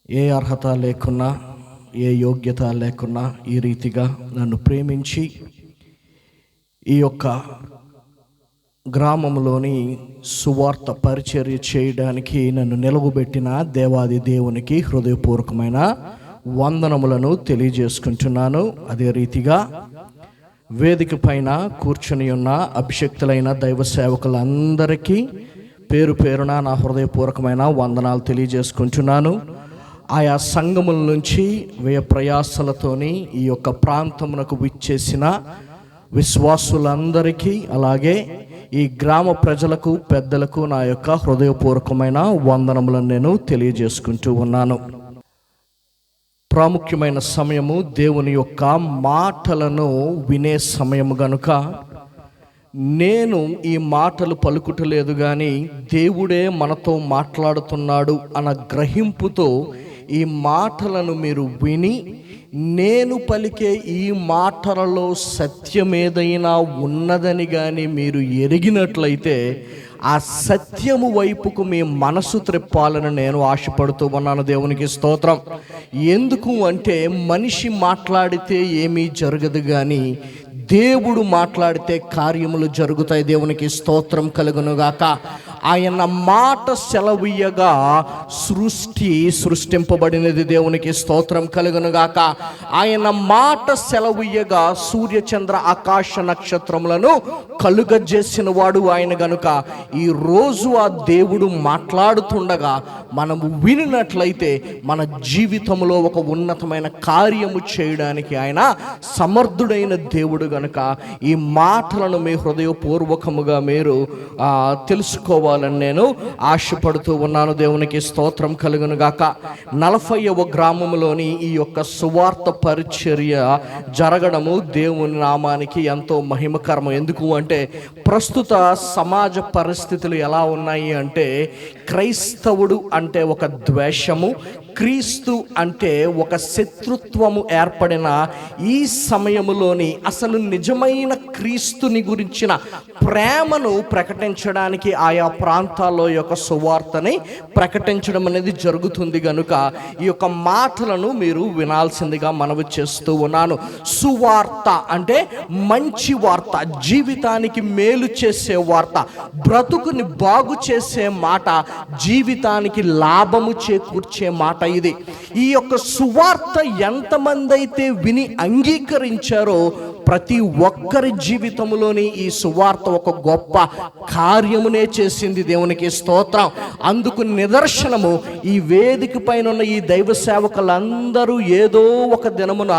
ఏ అర్హత లేకున్నా, ఏ యోగ్యత లేకున్నా ఈ రీతిగా నన్ను ప్రేమించి ఈ యొక్క గ్రామంలోని సువార్త పరిచర్య చేయడానికి నన్ను నిలవబెట్టిన దేవాది దేవునికి హృదయపూర్వకమైన వందనములను తెలియజేసుకుంటున్నాను. అదే రీతిగా వేదిక పైన కూర్చుని ఉన్న అభిషక్తులైన దైవ సేవకులందరికీ పేరు పేరున నా హృదయపూర్వకమైన వందనాలు తెలియజేసుకుంటున్నాను. ఆయా సంఘముల నుంచి వ్యయ ప్రయాసలతోని ఈ యొక్క ప్రాంతమునకు విచ్చేసిన విశ్వాసులందరికీ, అలాగే ఈ గ్రామ ప్రజలకు, పెద్దలకు నా యొక్క హృదయపూర్వకమైన వందనములను నేను తెలియజేసుకుంటూ ఉన్నాను. ప్రాముఖ్యమైన సమయము దేవుని యొక్క మాటలను వినే సమయము గనుక నేను ఈ మాటలు పలుకుటలేదు, కానీ దేవుడే మనతో మాట్లాడుతున్నాడు అన్న గ్రహింపుతో ఈ మాటలను మీరు విని, నేను పలికే ఈ మాటలలో సత్యమేదైనా ఉన్నదని కానీ మీరు ఎరిగినట్లయితే ఆ సత్యము వైపుకు మీ మనసు త్రిప్పాలని నేను ఆశపడుతూ ఉన్నాను. దేవునికి స్తోత్రం. ఎందుకు అంటే మనిషి మాట్లాడితే ఏమీ జరగదు, కానీ దేవుడు మాట్లాడితే కార్యములు జరుగుతాయి. దేవునికి స్తోత్రం కలుగునుగాక. ఆయన మాట సెలవీయగా సృష్టింపబడినది. దేవునికి స్తోత్రం కలుగునుగాక. ఆయన మాట సెలవీయగా సూర్యచంద్ర ఆకాశ నక్షత్రములను కలుగజేసిన వాడు ఆయన గనుక ఈ రోజు ఆ దేవుడు మాట్లాడుతుండగా మనము వినినట్లయితే మన జీవితంలో ఒక ఉన్నతమైన కార్యము చేయడానికి ఆయన సమర్థుడైన దేవుడు గనుక ఈ మాటలను మీ హృదయపూర్వకముగా మీరు తెలుసుకోవాలని నేను ఆశపడుతూ ఉన్నాను. దేవునికి స్తోత్రం కలుగును గాక. 40వ గ్రామంలోని ఈ యొక్క సువార్త పరిచర్య జరగడము దేవుని నామానికి ఎంతో మహిమకరము. ఎందుకు అంటే ప్రస్తుత సమాజ పరిస్థితులు ఎలా ఉన్నాయి అంటే, క్రైస్తవుడు అంటే ఒక ద్వేషము, క్రీస్తు అంటే ఒక శత్రుత్వము ఏర్పడిన ఈ సమయములోని అసలు నిజమైన క్రీస్తుని గురించిన ప్రేమను ప్రకటించడానికి ఆయా ప్రాంతాల్లో యొక్క సువార్తని ప్రకటించడం అనేది జరుగుతుంది గనుక ఈ యొక్క మాటలను మీరు వినాల్సిందిగా మనవి చేస్తూ ఉన్నాను. సువార్త అంటే మంచి వార్త, జీవితానికి మేలు చేసే వార్త, బ్రతుకుని బాగు చేసే మాట, జీవితానికి లాభము చేకూర్చే మాట ఇది. ఈ యొక్క సువార్త ఎంతమంది అయితే విని అంగీకరించారో ప్రతి ఒక్కరి జీవితంలోని ఈ సువార్త ఒక గొప్ప కార్యమునే చేసింది. దేవునికి స్తోత్రం. అందుకు నిదర్శనము ఈ వేదిక పైన ఉన్న ఈ దైవ సేవకులందరూ ఏదో ఒక దినమున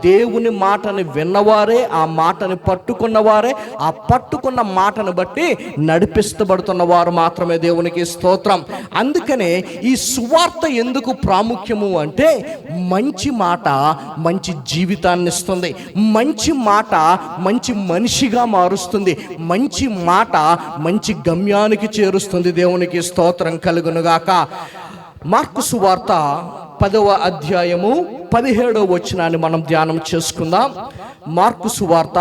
దేవుని మాటని విన్నవారే, ఆ మాటని పట్టుకున్నవారే, ఆ పట్టుకున్న మాటను బట్టి నడిపిస్తబడుతున్న వారు మాత్రమే. దేవునికి స్తోత్రం. అందుకనే ఈ సువార్త ఎందుకు ప్రాముఖ్యము అంటే, మంచి మాట మంచి జీవితాన్ని ఇస్తుంది, మంచి మాట మంచి మనిషిగా మారుస్తుంది, మంచి మాట మంచి గమ్యానికి చేరుస్తుంది. దేవునికి స్తోత్రం కలుగునుగాక. మార్కు సువార్త 10వ అధ్యాయము 17వ వచనాన్ని మనం ధ్యానం చేసుకుందాం. మార్కు సువార్త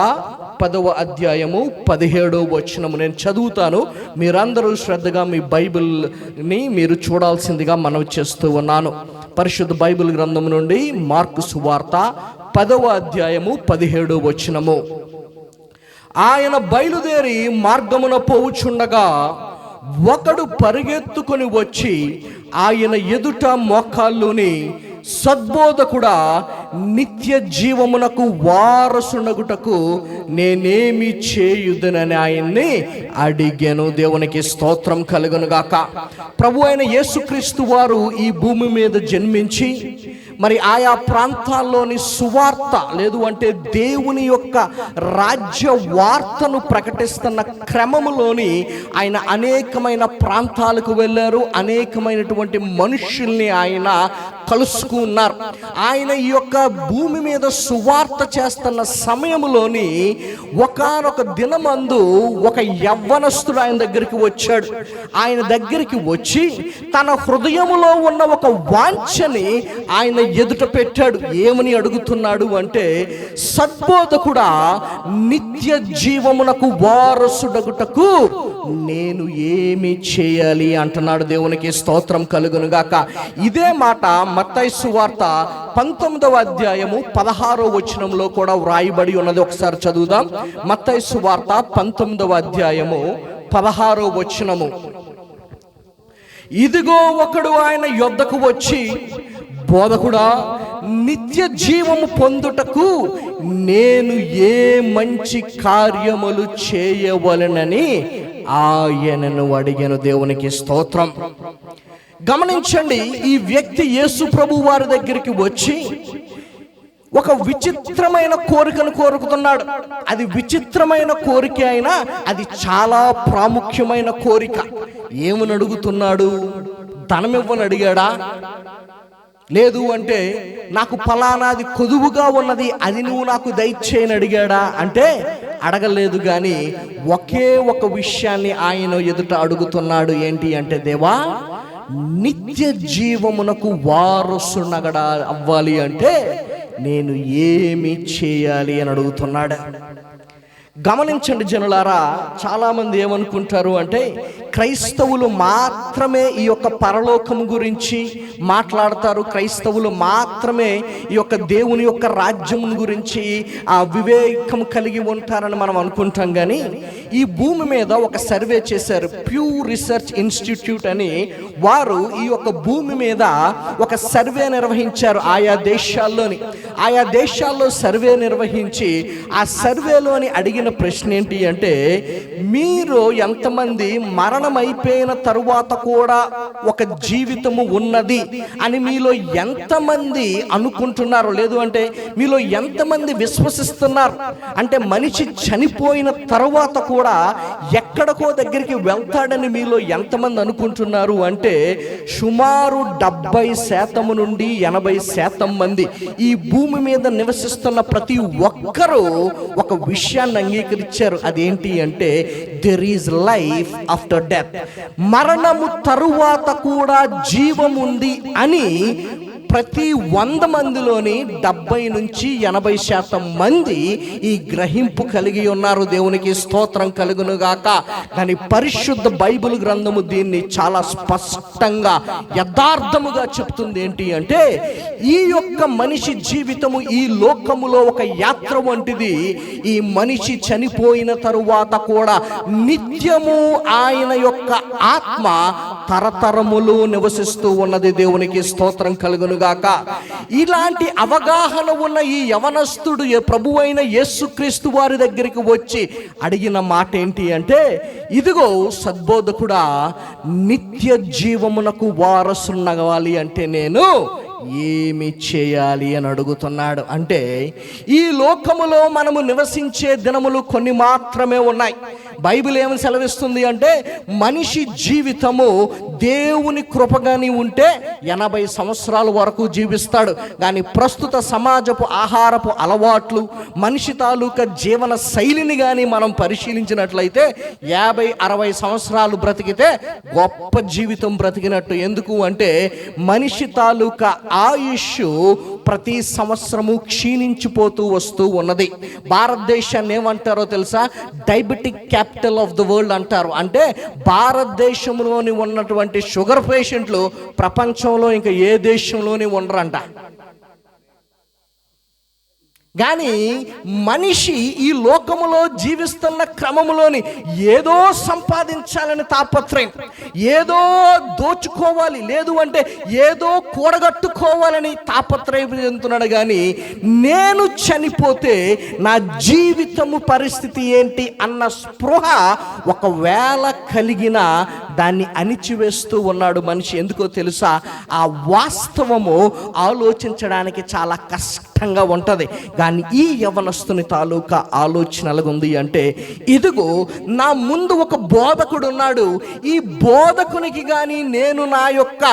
10వ అధ్యాయము 17వ వచనము నేను చదువుతాను. మీరందరూ శ్రద్ధగా మీ బైబిల్ని మీరు చూడాల్సిందిగా మనవి చేస్తూ ఉన్నాను. పరిశుద్ధ బైబిల్ గ్రంథం నుండి మార్కు సువార్త 10వ అధ్యాయము 17వ వచనము. ఆయన బయలుదేరి మార్గమున పోవుచుండగా ఒకడు పరిగెత్తుకొని వచ్చి ఆయన ఎదుట మోకాళ్ళుని, సద్బోధకుడా, నిత్య జీవమునకు వారసునగుటకు నేనేమి చేయుదునని ఆయన్ని అడిగాను. దేవునికి స్తోత్రం కలుగునుగాక. ప్రభు అయిన యేసుక్రీస్తు వారు ఈ భూమి మీద జన్మించి మరి ఆయా ప్రాంతాల్లోని సువార్త లేదు అంటే దేవుని యొక్క రాజ్య వార్తను ప్రకటిస్తున్న క్రమములోని ఆయన అనేకమైన ప్రాంతాలకు వెళ్ళారు. అనేకమైనటువంటి మనుషుల్ని ఆయన కలుసుకున్నారు. ఆయన ఈ యొక్క భూమి మీద సువార్త చేస్తున్న సమయంలోని ఒకానొక దినమందు ఒక యవ్వనస్తుడు ఆయన దగ్గరికి వచ్చాడు. ఆయన దగ్గరికి వచ్చి తన హృదయములో ఉన్న ఒక వాంఛని ఆయన ఎదుట పెట్టాడు. ఏమని అడుగుతున్నాడు అంటే, సద్బోధకుడా, నిత్య జీవమునకు వారసుడగుటకు నేను ఏమి చేయాలి అంటున్నాడు. దేవునికి స్తోత్రం కలుగునుగాక. ఇదే మాట మత్తయి సువార్త 19వ అధ్యాయము 16వ వచనంలో కూడా వ్రాయబడి ఉన్నది. ఒకసారి చదువుదాం. మత్తయి సువార్త 19వ అధ్యాయము 16వ వచనము. ఇదిగో ఒకడు ఆయన యొద్దకు వచ్చి, బోధకుడా, నిత్య జీవము పొందుటకు నేను ఏ మంచి కార్యములు చేయవలెనని ఆయనను అడిగాను. దేవునికి స్తోత్రం. గమనించండి, ఈ వ్యక్తి యేసు ప్రభు వారి దగ్గరికి వచ్చి ఒక విచిత్రమైన కోరికను కోరుకుతున్నాడు. అది విచిత్రమైన కోరిక అయినా అది చాలా ప్రాముఖ్యమైన కోరిక. ఏమని అడుగుతున్నాడు? ధనమివ్వని అడిగాడా? లేదు అంటే నాకు ఫలానాది కొదువుగా ఉన్నది, అది నువ్వు నాకు దయచేయని అడిగాడా అంటే అడగలేదు. కానీ ఒకే ఒక విషయాన్ని ఆయన ఎదుట అడుగుతున్నాడు. ఏంటి అంటే, దేవా, నిత్య జీవమునకు వారసునగడా అవ్వాలి అంటే నేను ఏమి చేయాలి అని అడుగుతున్నాడు. గమనించండి జనులారా, చాలామంది ఏమనుకుంటారు అంటే క్రైస్తవులు మాత్రమే ఈ యొక్క పరలోకం గురించి మాట్లాడతారు, క్రైస్తవులు మాత్రమే ఈ యొక్క దేవుని యొక్క రాజ్యం గురించి ఆ వివేకం కలిగి ఉంటారని మనం అనుకుంటాం. కానీ ఈ భూమి మీద ఒక సర్వే చేశారు, ప్యూ రీసెర్చ్ ఇన్స్టిట్యూట్ అని. వారు ఈ యొక్క భూమి మీద ఒక సర్వే నిర్వహించారు. ఆయా దేశాల్లో సర్వే నిర్వహించి ఆ సర్వేలోని అడిగిన ప్రశ్న ఏంటి అంటే, మీరు ఎంతమంది మరణం అయిపోయిన తరువాత కూడా ఒక జీవితము ఉన్నది అని మీలో ఎంతమంది అనుకుంటున్నారు? లేదు అంటే మీలో ఎంతమంది విశ్వసిస్తున్నారు? అంటే మనిషి చనిపోయిన తరువాత కూడా ఎక్కడికో దగ్గరికి వెళ్తాడని మీలో ఎంతమంది అనుకుంటున్నారు అంటే సుమారు 70% నుండి 80% మంది ఈ భూమి మీద నివసిస్తున్న ప్రతి ఒక్కరూ ఒక విషయాన్ని అంగీకరించారు. అదేంటి అంటే there is life after death. మరణము తరువాత కూడా జీవం ఉంది అని ప్రతి 100 మందిలోని 70 నుంచి 80% మంది ఈ గ్రహింపు కలిగి ఉన్నారు. దేవునికి స్తోత్రం కలుగును గాక. కానీ పరిశుద్ధ బైబిల్ గ్రంథము దీన్ని చాలా స్పష్టంగా యథార్థముగా చెప్తుంది. ఏంటి అంటే ఈ యొక్క మనిషి జీవితము ఈ లోకములో ఒక యాత్ర వంటిది. ఈ మనిషి చనిపోయిన తరువాత కూడా నిత్యము ఆయన యొక్క ఆత్మ తరతరములు నివసిస్తూ ఉన్నది. దేవునికి స్తోత్రం కలుగును గాక. ఇలాంటి అవగాహన ఉన్న ఈ యవనస్తుడు ప్రభువైన యేసుక్రీస్తు వారి దగ్గరికి వచ్చి అడిగిన మాట ఏంటి అంటే, ఇదిగో సద్బోధకుడా, నిత్య జీవమునకు వారసునవ్వాలి అంటే నేను ఏమి చేయాలి అని అడుగుతున్నాడు. అంటే ఈ లోకములో మనము నివసించే దినములు కొన్ని మాత్రమే ఉన్నాయి. బైబిల్ ఏమని సెలవిస్తుంది అంటే మనిషి జీవితము దేవుని కృపగాని ఉంటే 80 సంవత్సరాల వరకు జీవిస్తాడు. కానీ ప్రస్తుత సమాజపు ఆహారపు అలవాట్లు, మనిషి తాలూకా జీవన శైలిని కానీ మనం పరిశీలించినట్లయితే 50-60 సంవత్సరాలు బ్రతికితే గొప్ప జీవితం బ్రతికినట్టు. ఎందుకు అంటే మనిషి తాలూకా ఆయుష్ ప్రతి సంవత్సరము క్షీణించిపోతూ వస్తూ ఉన్నది. భారతదేశాన్ని ఏమంటారో తెలుసా? Diabetic capital of the world అంటారు. అంటే భారతదేశంలోని ఉన్నటువంటి షుగర్ పేషెంట్లు ప్రపంచంలో ఇంకా ఏ దేశంలోని ఉండరంట. కానీ మనిషి ఈ లోకములో జీవిస్తున్న క్రమములోని ఏదో సంపాదించాలని తాపత్రయం, ఏదో దోచుకోవాలి, లేదు అంటే ఏదో కూడగట్టుకోవాలని తాపత్రయం చెందుతున్నాడు. కానీ నేను చనిపోతే నా జీవితము పరిస్థితి ఏంటి అన్న స్పృహ ఒకవేళ కలిగిన దాన్ని అణిచివేస్తూ ఉన్నాడు మనిషి. ఎందుకో తెలుసా? ఆ వాస్తవము ఆలోచించడానికి చాలా కష్టంగా ఉంటుంది. కానీ ఈ యవనస్తుని తాలూకా ఆలోచన ఎలాగుంది అంటే, ఇదిగో నా ముందు ఒక బోధకుడు ఉన్నాడు. ఈ బోధకునికి కానీ నేను నా యొక్క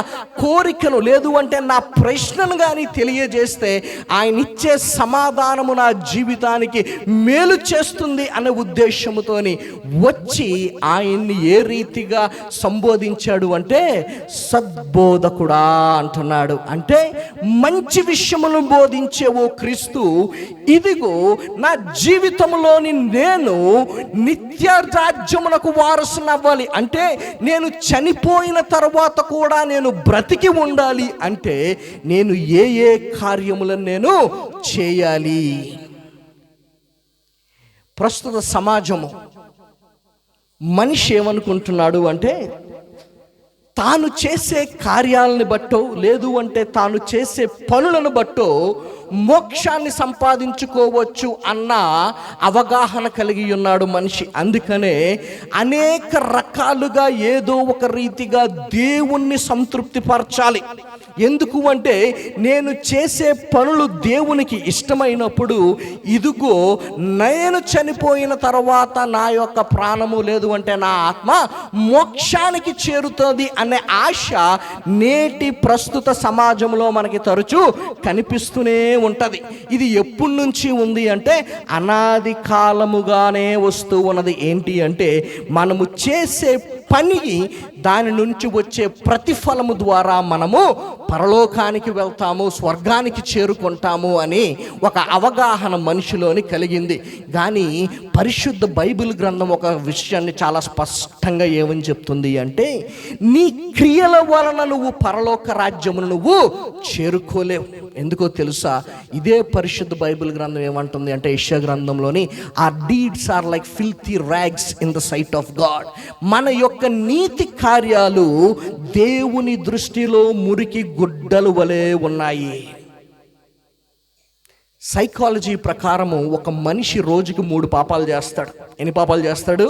కోరికను, లేదు అంటే నా ప్రశ్నను కానీ తెలియజేస్తే ఆయన ఇచ్చే సమాధానము నా జీవితానికి మేలు చేస్తుంది అనే ఉద్దేశముతోని వచ్చి ఆయన్ని ఏ రీతిగా సంబోధించాడు అంటే సద్బోధకుడా అంటున్నాడు. అంటే మంచి విషయములను బోధించే ఓ క్రీస్తు, ఇదిగో నా జీవితంలోని నేను నిత్య రాజ్యమునకు వారసునవ్వాలి అంటే నేను చనిపోయిన తర్వాత కూడా నేను బ్రతికి ఉండాలి అంటే నేను ఏ ఏ కార్యములను నేను చేయాలి. ప్రస్తుత సమాజము మనిషి ఏమనుకుంటున్నాడు అంటే తాను చేసే కార్యాలను బట్టో లేదు అంటే తాను చేసే పనులను బట్టో మోక్షాన్ని సంపాదించుకోవచ్చు అన్న అవగాహన కలిగి ఉన్నాడు మనిషి. అందుకనే అనేక రకాలుగా ఏదో ఒక రీతిగా దేవుణ్ణి సంతృప్తిపరచాలి. ఎందుకు అంటే నేను చేసే పనులు దేవునికి ఇష్టమైనప్పుడు ఇదిగో నేను చనిపోయిన తర్వాత నా యొక్క ప్రాణము లేదు అంటే నా ఆత్మ మోక్షానికి చేరుతుంది అనే ఆశ నేటి ప్రస్తుత సమాజంలో మనకి తరచూ కనిపిస్తూనే ఉంటుంది. ఇది ఎప్పటి నుంచి ఉంది అంటే అనాది కాలముగానే వస్తూ ఉన్నది. ఏంటి అంటే మనము చేసే పని దాని నుంచి వచ్చే ప్రతిఫలము ద్వారా మనము పరలోకానికి వెళ్తాము, స్వర్గానికి చేరుకుంటాము అని ఒక అవగాహన మనిషిలోని కలిగింది. కానీ పరిశుద్ధ బైబిల్ గ్రంథం ఒక విషయాన్ని చాలా స్పష్టంగా ఏమని చెప్తుంది అంటే నీ క్రియల వలన నువ్వు పరలోక రాజ్యమును నువ్వు చేరుకోలేవు. ఎందుకో తెలుసా? ఇదే పరిశుద్ధ బైబిల్ గ్రంథం ఏమంటుంది అంటే యెషయా గ్రంథంలోని our deeds are like filthy rags in the sight of God. మన యొక్క నీతి కార్యాలు దేవుని దృష్టిలో మురికి గుడ్డలు వలె ఉన్నాయి. సైకాలజీ ప్రకారము ఒక మనిషి రోజుకి 3 పాపాలు చేస్తాడు. ఎన్ని పాపాలు చేస్తాడు?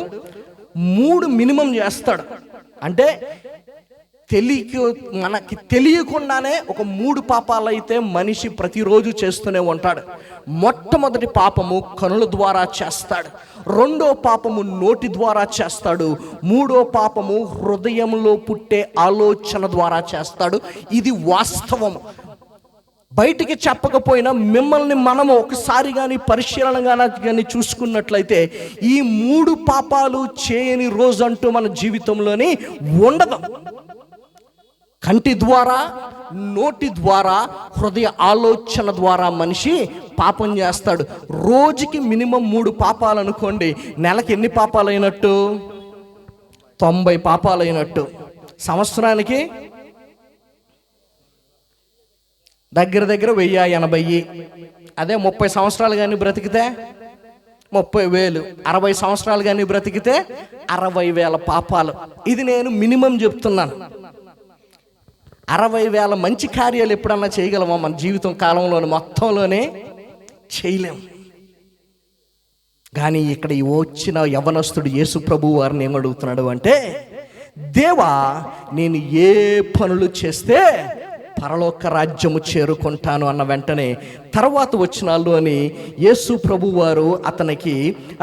3 మినిమం చేస్తాడు. అంటే మనకి తెలియకుండానే ఒక 3 పాపాలు అయితే మనిషి ప్రతిరోజు చేస్తూనే ఉంటాడు. మొట్టమొదటి పాపము కనుల ద్వారా చేస్తాడు, రెండో పాపము నోటి ద్వారా చేస్తాడు, మూడో పాపము హృదయంలో పుట్టే ఆలోచన ద్వారా చేస్తాడు. ఇది వాస్తవం. బయటికి చెప్పకపోయినా మిమ్మల్ని మనము ఒకసారి కానీ పరిశీలనగా కానీ చూసుకున్నట్లయితే ఈ 3 పాపాలు చేయని రోజు అంటూ మన జీవితంలోని ఉండదు. కంటి ద్వారా, నోటి ద్వారా, హృదయ ఆలోచన ద్వారా మనిషి పాపం చేస్తాడు. రోజుకి మినిమం 3 పాపాలు అనుకోండి. నెలకి ఎన్ని పాపాలు అయినట్టు? 90 పాపాలు అయినట్టు. సంవత్సరానికి దగ్గర 1080. అదే 30 సంవత్సరాలు కానీ బ్రతికితే 30,000, 60 సంవత్సరాలు కానీ బ్రతికితే 60,000 పాపాలు. ఇది నేను మినిమం చెప్తున్నాను. 60,000 మంచి కార్యాలు ఎప్పుడన్నా చేయగలమా? మన జీవితం కాలంలోని మొత్తంలోనే చేయలేం. కానీ ఇక్కడ వచ్చిన యవనస్తుడు యేసు ప్రభు వారిని ఏమడుగుతున్నాడు అంటే దేవా నేను ఏ పనులు చేస్తే పరలోక రాజ్యము చేరుకుంటాను అన్న వెంటనే తర్వాత వచనాల్లోని యేసు ప్రభు వారు అతనికి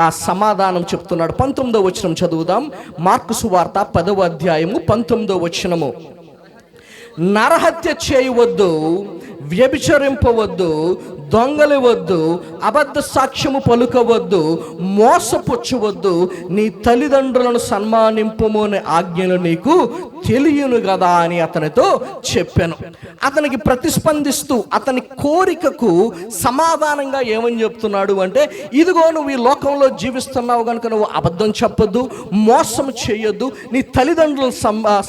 ఆ సమాధానం చెప్తున్నాడు. 19వ వచనం చదువుదాం. మార్కు సువార్త 10వ అధ్యాయము 19వ వచనము. నరహత్య చేయవద్దు, వ్యభిచరింపవద్దు, దొంగలివద్దు, అబద్ధ సాక్ష్యము పలుకవద్దు, మోసపుచ్చవద్దు, నీ తల్లిదండ్రులను సన్మానింపుము అనే ఆజ్ఞలు నీకు తెలియను కదా అని అతనితో చెప్పాను. అతనికి ప్రతిస్పందిస్తూ అతని కోరికకు సమాధానంగా ఏమని చెప్తున్నాడు అంటే ఇదిగో నువ్వు ఈ లోకంలో జీవిస్తున్నావు కనుక నువ్వు అబద్ధం చెప్పొద్దు, మోసం చేయొద్దు, నీ తల్లిదండ్రులను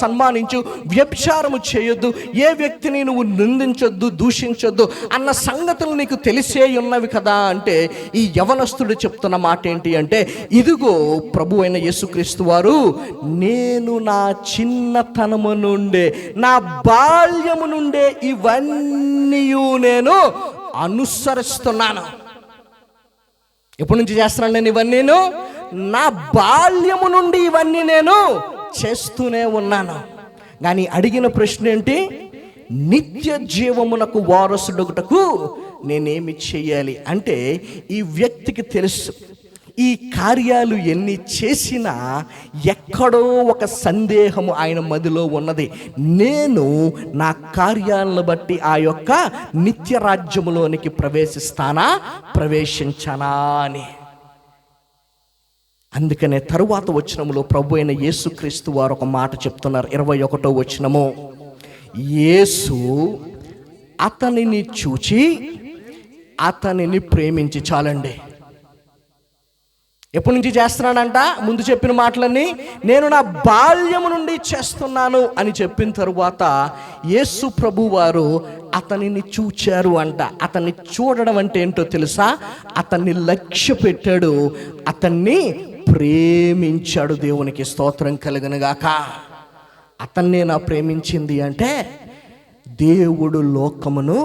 సన్మానించు, వ్యభిచారము చేయొద్దు, ఏ వ్యక్తిని నువ్వు నిందించొద్దు, దూషించొద్దు అన్న సంగతులు నీకు తెలిసే ఉన్నవి కదా అంటే ఈ యవనస్తుడు చెప్తున్న మాట ఏంటి అంటే ఇదిగో ప్రభు అయిన యేసుక్రీస్తు వారు నేను నా చిన్నతనము నుండే, నా బాల్యము నుండే ఇవన్నీ నేను అనుసరిస్తున్నాను. ఎప్పటి నుంచి చేస్తున్నాను నేను ఇవన్నీ? నా బాల్యము నుండి ఇవన్నీ నేను చేస్తూనే ఉన్నాను. కానీ అడిగిన ప్రశ్న ఏంటి? నిత్య జీవమునకు వారసుడొకటకు నేనేమి చేయాలి అంటే ఈ వ్యక్తికి తెలుసు ఈ కార్యాలు ఎన్ని చేసినా ఎక్కడో ఒక సందేహము ఆయన మదిలో ఉన్నది. నేను నా కార్యాలను బట్టి ఆ యొక్క నిత్య రాజ్యములోనికి ప్రవేశిస్తానా, ప్రవేశించనా అని. అందుకనే తరువాత వచనములో ప్రభు అయిన యేసుక్రీస్తు వారు ఒక మాట చెప్తున్నారు. 21వ వచనము. యేసు అతనిని చూచి అతనిని ప్రేమించి. చాలండి. ఎప్పటి నుంచి చేస్తున్నానంట? ముందు చెప్పిన మాటలన్నీ నేను నా బాల్యము నుండి చేస్తున్నాను అని చెప్పిన తరువాత యేసు ప్రభువారు అతనిని చూచారు అంట. అతన్ని చూడడం అంటే ఏంటో తెలుసా? అతన్ని లక్ష్య పెట్టాడు, అతన్ని ప్రేమించాడు. దేవునికి స్తోత్రం కలుగునుగాక. అతన్నే నా ప్రేమించింది అంటే దేవుడు లోకమును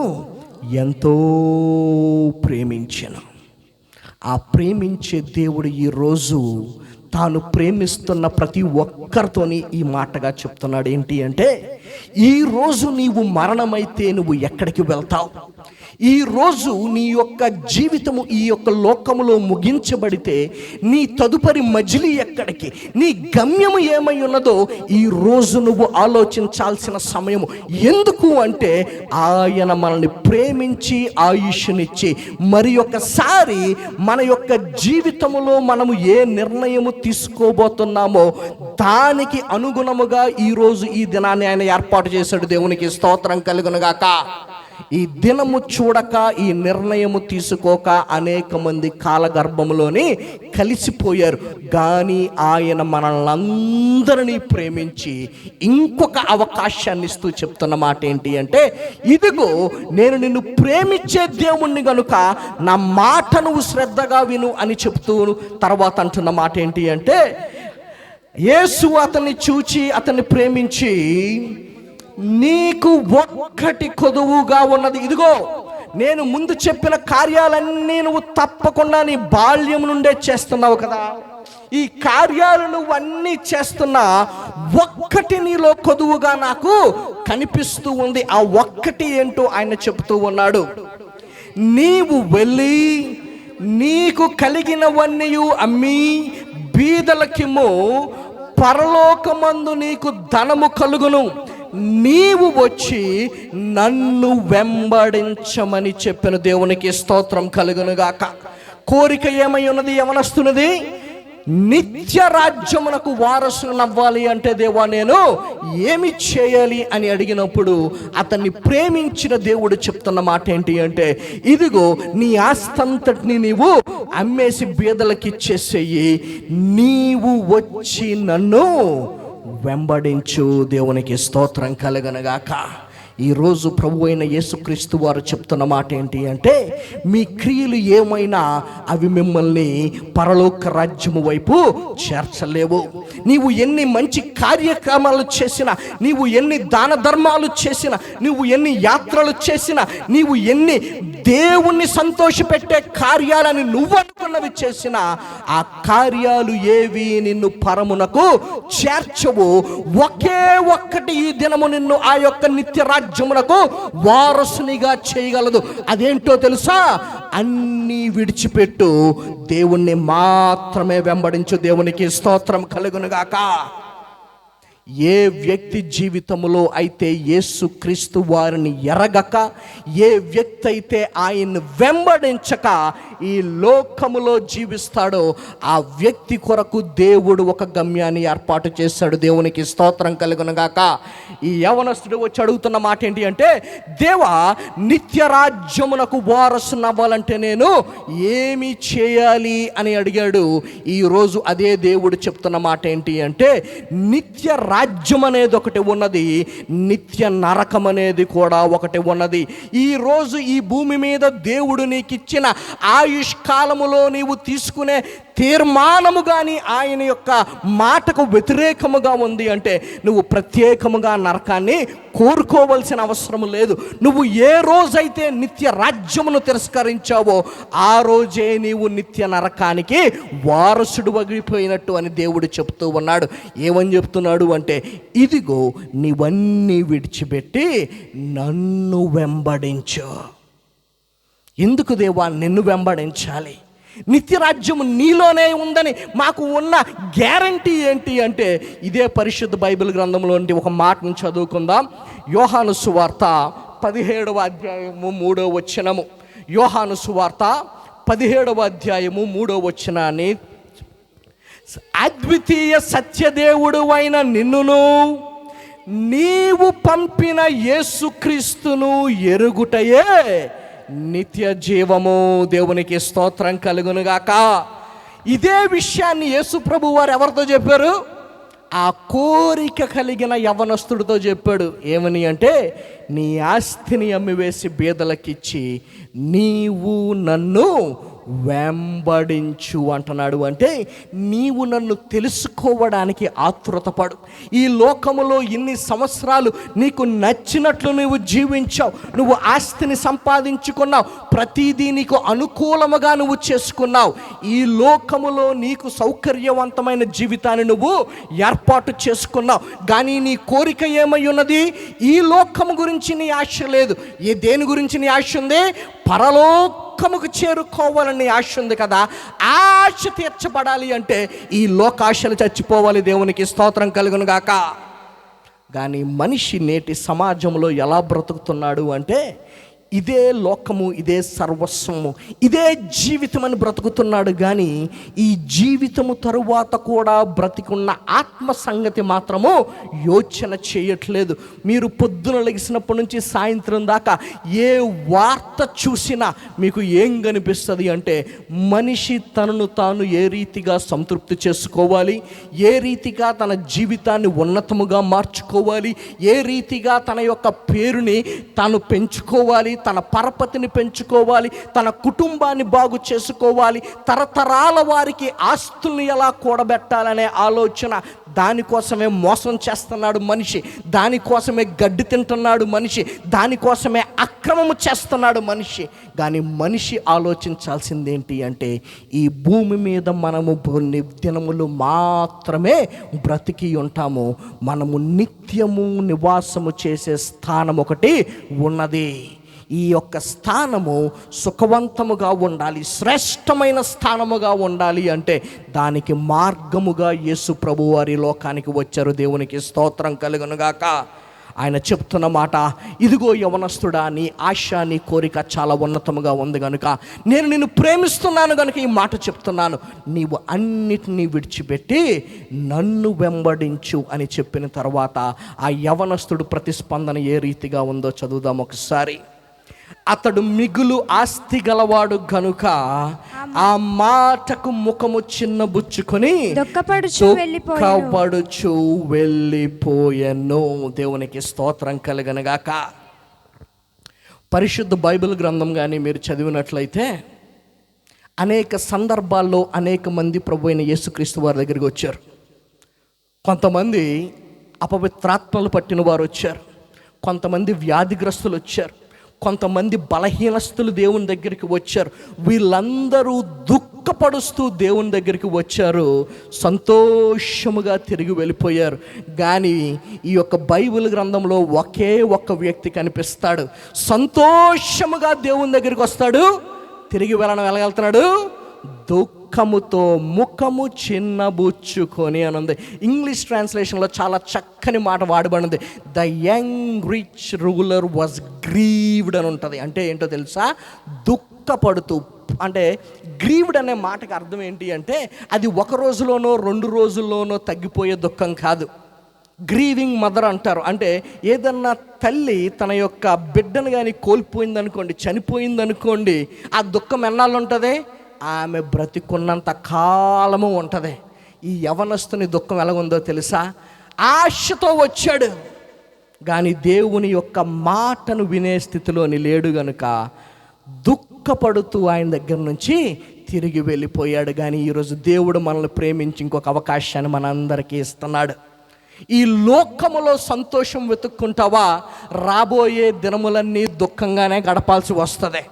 ఎంతో ప్రేమించెను. ఆ ప్రేమించే దేవుడు ఈరోజు తాను ప్రేమిస్తున్న ప్రతి ఒక్కరితోని ఈ మాటగా చెప్తున్నాడు. ఏంటి అంటే, ఈరోజు నీవు మరణమైతే నువ్వు ఎక్కడికి వెళ్తావు? ఈరోజు నీ యొక్క జీవితము ఈ యొక్క లోకములో ముగించబడితే నీ తదుపరి మజిలీ ఎక్కడికి, నీ గమ్యము ఏమై ఉన్నదో ఈరోజు నువ్వు ఆలోచించాల్సిన సమయము. ఎందుకు అంటే ఆయన మనల్ని ప్రేమించి ఆయుష్నిచ్చి మరి ఒకసారి మన యొక్క జీవితములో మనము ఏ నిర్ణయము తీసుకోబోతున్నామో దానికి అనుగుణముగా ఈరోజు ఈ దినాన్ని ఆయన ఏర్పాటు చేశాడు. దేవునికి స్తోత్రం కలుగునుగాక. ఈ దినము చూడక, ఈ నిర్ణయము తీసుకోక అనేక మంది కాలగర్భములోని కలిసిపోయారు. కానీ ఆయన మనల్ని ప్రేమించి ఇంకొక అవకాశాన్ని ఇస్తూ చెప్తున్న మాట ఏంటి అంటే, ఇదిగో నేను నిన్ను ప్రేమించే దేవుణ్ణి గనుక నా మాట నువ్వు శ్రద్ధగా విను అని చెప్తూ తర్వాత అంటున్న మాట ఏంటి అంటే, యేసు అతన్ని చూచి అతన్ని ప్రేమించి నీకు ఒక్కటి కొదువుగా ఉన్నది. ఇదిగో నేను ముందు చెప్పిన కార్యాలన్నీ నువ్వు తప్పకుండా నీ బాల్యం నుండే చేస్తున్నావు కదా. ఈ కార్యాలు నువ్వన్నీ చేస్తున్నా, ఒక్కటి నీలో కొదువుగా నాకు కనిపిస్తూ ఉంది. ఆ ఒక్కటి ఏంటో ఆయన చెబుతూ ఉన్నాడు. నీవు వెళ్ళి నీకు కలిగినవన్నీ అమ్మి బీదలకిమ్ము, పరలోకమందు నీకు ధనము కలుగును, నీవు వచ్చి నన్ను వెంబడించమని చెప్పిన. దేవునికి స్తోత్రం కలుగునుగాక. కోరిక ఏమై ఉన్నది యవనస్తున్నది? నిత్య రాజ్యమునకు వారసునవ్వాలి అంటే, దేవా నేను ఏమి చేయాలి అని అడిగినప్పుడు అతన్ని ప్రేమించిన దేవుడు చెప్తున్న మాట ఏంటి అంటే, ఇదిగో నీ ఆస్తంతటిని నీవు అమ్మేసి బీదలకి ఇచ్చేసేయి, నీవు వచ్చి నన్ను వెంబడించు. దేవునికి స్తోత్రం కలుగునుగాక. ఈరోజు ప్రభు అయిన యేసుక్రీస్తు వారు చెప్తున్న మాట ఏంటి అంటే, మీ క్రియలు ఏమైనా అవి మిమ్మల్ని పరలోక రాజ్యము వైపు చేర్చలేవు. నీవు ఎన్ని మంచి కార్యక్రమాలు చేసినా, నీవు ఎన్ని దాన ధర్మాలు చేసినా, నీవు ఎన్ని యాత్రలు చేసినా, నీవు ఎన్ని దేవుణ్ణి సంతోషపెట్టే కార్యాలని నువ్వు అనుకున్నవి చేసినా, ఆ కార్యాలు ఏవి నిన్ను పరమునకు చేర్చవు. ఒకే ఒక్కటి ఈ దినము నిన్ను ఆ యొక్క నిత్య రాజ్యమునకు వారసునిగా చేయగలదు. అదేంటో తెలుసా? అన్నీ విడిచిపెట్టు, దేవుణ్ణి మాత్రమే వెంబడించు. దేవునికి స్తోత్రం కలుగునుగాక. ఏ వ్యక్తి జీవితంలో అయితే యేసుక్రీస్తు వారిని ఎరగక, ఏ వ్యక్తి అయితే ఆయన్ని వెంబడించక ఈ లోకములో జీవిస్తాడో ఆ వ్యక్తి కొరకు దేవుడు ఒక గమ్యాన్ని ఏర్పాటు చేశాడు. దేవునికి స్తోత్రం కలుగునుగాక. ఈ యవనస్తుడు వచ్చి అడుగుతున్న మాట ఏంటి అంటే, దేవా నిత్య రాజ్యమునకు వారసునవ్వాలంటే నేను ఏమి చేయాలి అని అడిగాడు. ఈరోజు అదే దేవుడు చెప్తున్న మాట ఏంటి అంటే, నిత్య రాజ్యం అనేది ఒకటి ఉన్నది, నిత్య నరకం అనేది కూడా ఒకటి ఉన్నది. ఈరోజు ఈ భూమి మీద దేవుడు నీకు ఇచ్చిన ఆయుష్కాలములో నీవు తీసుకునే తీర్మానము కానీ ఆయన యొక్క మాటకు వ్యతిరేకముగా ఉంది అంటే, నువ్వు ప్రత్యేకముగా నరకాన్ని కోరుకోవలసిన అవసరం లేదు. నువ్వు ఏ రోజైతే నిత్య రాజ్యమును తిరస్కరించావో ఆ రోజే నీవు నిత్య నరకానికి వారసుడు వగిలిపోయినట్టు అని దేవుడు చెప్తూ ఉన్నాడు. ఏమని చెప్తున్నాడు అంటే, ఇదిగో నీవన్నీ విడిచిపెట్టి నన్ను వెంబడించు. ఎందుకు దేవా నిన్ను వెంబడించాలి? నిత్యరాజ్యం నీలోనే ఉందని మాకు ఉన్న గ్యారంటీ ఏంటి అంటే, ఇదే పరిశుద్ధ బైబిల్ గ్రంథంలో ఒక మాటను చదువుకుందాం. యోహాను సువార్త 17వ అధ్యాయము 3వ వచనము. యోహాను సువార్త 17వ అధ్యాయము 3వ వచనాన్ని, అద్వితీయ సత్యదేవుడు అయిన నిన్నును నీవు పంపిన యేసుక్రీస్తును ఎరుగుటయే నిత్య జీవము. దేవునికి స్తోత్రం కలుగునుగాక. ఇదే విషయాన్ని యేసు ప్రభు వారు ఎవరితో చెప్పారు? ఆ కోరిక కలిగిన యవనస్తుడితో చెప్పాడు. ఏమని అంటే, నీ ఆస్తిని అమ్మివేసి బీదలకిచ్చి నీవు నన్ను వెంబడించు అంటున్నాడు. అంటే నీవు నన్ను తెలుసుకోవడానికి ఆతృతపడు. ఈ లోకములో ఇన్ని సంవత్సరాలు నీకు నచ్చినట్లు నువ్వు జీవించావు, నువ్వు ఆస్తిని సంపాదించుకున్నావు, ప్రతిదీ నీకు అనుకూలముగా నువ్వు చేసుకున్నావు. ఈ లోకములో నీకు సౌకర్యవంతమైన జీవితాన్ని నువ్వు ఏర్పాటు చేసుకున్నావు. కానీ నీ కోరిక ఏమై ఉన్నది? ఈ లోకము గురించి నీ ఆశ లేదు. దేని గురించి నీ ఆశ ఉంది? పరలోకముకు చేరుకోవాలని ఆశ ఉంది కదా. ఆ ఆశ తీర్చబడాలి అంటే ఈ లోకాశలు చచ్చిపోవాలి. దేవునికి స్తోత్రం కలుగును గాక. కానీ మనిషి నేటి సమాజంలో ఎలా బ్రతుకుతున్నాడు అంటే, ఇదే లోకము, ఇదే సర్వస్వము, ఇదే జీవితం అని బ్రతుకుతున్నాడు. కానీ ఈ జీవితము తరువాత కూడా బ్రతికున్న ఆత్మ సంగతి మాత్రము యోచన చేయట్లేదు. మీరు పొద్దున లెగిసినప్పటి నుంచి సాయంత్రం దాకా ఏ వార్త చూసినా మీకు ఏం కనిపిస్తుంది అంటే, మనిషి తనను తాను ఏ రీతిగా సంతృప్తి చేసుకోవాలి, ఏ రీతిగా తన జీవితాన్ని ఉన్నతముగా మార్చుకోవాలి, ఏ రీతిగా తన యొక్క పేరుని తాను పెంచుకోవాలి, తన పరపతిని పెంచుకోవాలి, తన కుటుంబాన్ని బాగు చేసుకోవాలి, తరతరాల వారికి ఆస్తుల్ని ఎలా కూడబెట్టాలనే ఆలోచన. దానికోసమే మోసం చేస్తున్నాడు మనిషి, దానికోసమే గడ్డి తింటున్నాడు మనిషి, దానికోసమే అక్రమము చేస్తున్నాడు మనిషి. కానీ మనిషి ఆలోచించాల్సింది ఏంటి అంటే, ఈ భూమి మీద మనము కొన్ని దినములు మాత్రమే బ్రతికి ఉంటాము. మనము నిత్యము నివాసము చేసే స్థానం ఒకటి ఉన్నది. ఈ యొక్క స్థానము సుఖవంతముగా ఉండాలి, శ్రేష్టమైన స్థానముగా ఉండాలి అంటే దానికి మార్గముగా యేసు ప్రభు వారి లోకానికి వచ్చారు. దేవునికి స్తోత్రం కలుగునుగాక. ఆయన చెప్తున్న మాట, ఇదిగో యవనస్తుడా, నీ ఆశ, నీ కోరిక చాలా ఉన్నతముగా ఉంది కనుక నేను నిన్ను ప్రేమిస్తున్నాను కనుక ఈ మాట చెప్తున్నాను. నీవు అన్నిటినీ విడిచిపెట్టి నన్ను వెంబడించు అని చెప్పిన తర్వాత ఆ యవనస్తుడు ప్రతిస్పందన ఏ రీతిగా ఉందో చదువుదాం ఒకసారి. అతడు మిగులు ఆస్తి గలవాడు గనుక ఆ మాటకు ముఖము చిన్నబుచ్చుకొని దుఃఖపడుచు వెళ్ళిపోయెను. దేవునికి స్తోత్రం కలుగనుగాక. పరిశుద్ధ బైబిల్ గ్రంథం కానీ మీరు చదివినట్లయితే అనేక సందర్భాల్లో అనేక మంది ప్రభు అయిన యేసుక్రీస్తు వారి దగ్గరికి వచ్చారు. కొంతమంది అపవిత్రాత్మలు పట్టిన వారు వచ్చారు, కొంతమంది వ్యాధిగ్రస్తులు వచ్చారు, కొంతమంది బలహీనస్తులు దేవుని దగ్గరికి వచ్చారు. వీళ్ళందరూ దుఃఖపడుస్తూ దేవుని దగ్గరికి వచ్చారు, సంతోషముగా తిరిగి వెళ్ళిపోయారు. కానీ ఈ యొక్క బైబిల్ గ్రంథంలో ఒకే ఒక్క వ్యక్తి కనిపిస్తాడు, సంతోషముగా దేవుని దగ్గరికి వస్తాడు, తిరిగి వెళ్ళగలుగుతున్నాడు, దుఃఖముతో ముఖము చిన్నబుచ్చుకొని అని ఉంది. ఇంగ్లీష్ ట్రాన్స్లేషన్లో చాలా చక్కని మాట వాడబడింది, the young rich ruler was grieved అని ఉంటుంది. అంటే ఏంటో తెలుసా? దుఃఖపడుతూ. అంటే గ్రీవ్డ్ అనే మాటకి అర్థం ఏంటి అంటే, అది ఒక రోజులోనో 2 రోజుల్లోనో తగ్గిపోయే దుఃఖం కాదు. గ్రీవింగ్ మదర్ అంటారు. అంటే ఏదన్నా తల్లి తన యొక్క బిడ్డను కానీ కోల్పోయిందనుకోండి, చనిపోయిందనుకోండి, ఆ దుఃఖం ఎన్నాళ్ళు ఉంటుంది? ఆమె బ్రతికున్నంత కాలము ఉంటుంది. ఈ యవనస్తుని దుఃఖం ఎలాగుందో తెలుసా? ఆశతో వచ్చాడు కానీ దేవుని యొక్క మాటను వినే స్థితిలోని లేడు గనుక దుఃఖపడుతూ ఆయన దగ్గర నుంచి తిరిగి వెళ్ళిపోయాడు. కానీ ఈరోజు దేవుడు మనల్ని ప్రేమించి ఇంకొక అవకాశాన్ని మనందరికీ ఇస్తున్నాడు. ఈ లోకములో సంతోషం వెతుక్కుంటావా? రాబోయే దినములన్నీ దుఃఖంగానే గడపాల్సి వస్తుంది.